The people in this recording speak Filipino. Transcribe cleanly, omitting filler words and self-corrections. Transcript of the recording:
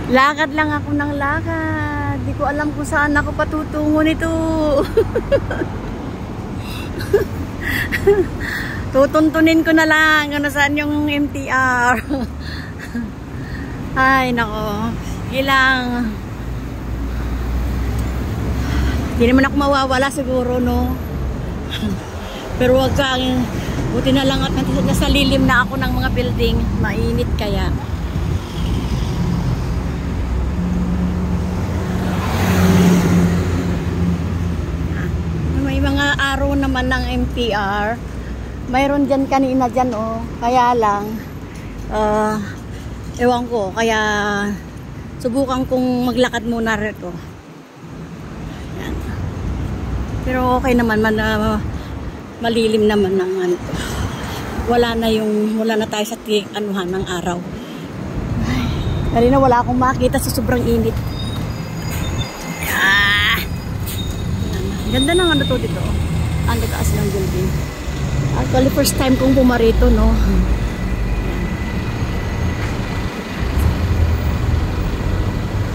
Lakad lang ako ng lakad. Di ko alam kung saan ako patutungo nito. Tutuntunin ko na lang kung saan yung MTR. Ay, nako. Ilang. Hindi naman ako mawawala siguro, no? Pero wag kang, buti na lang at nasa lilim na ako ng mga building. Mainit kaya. May mga araw naman ng MTR. Mayroon dyan kanina dyan, oh. Kaya lang, ewan ko, kaya subukan kong maglakad muna rito. Yan. Pero okay naman, malilim naman ng ano. Wala na tayo sa anuhan ng araw. Kanina wala akong makita sa sobrang init. Ganda ng ano to dito. Ang taas ng building. Actually, first time kong pumarito, no?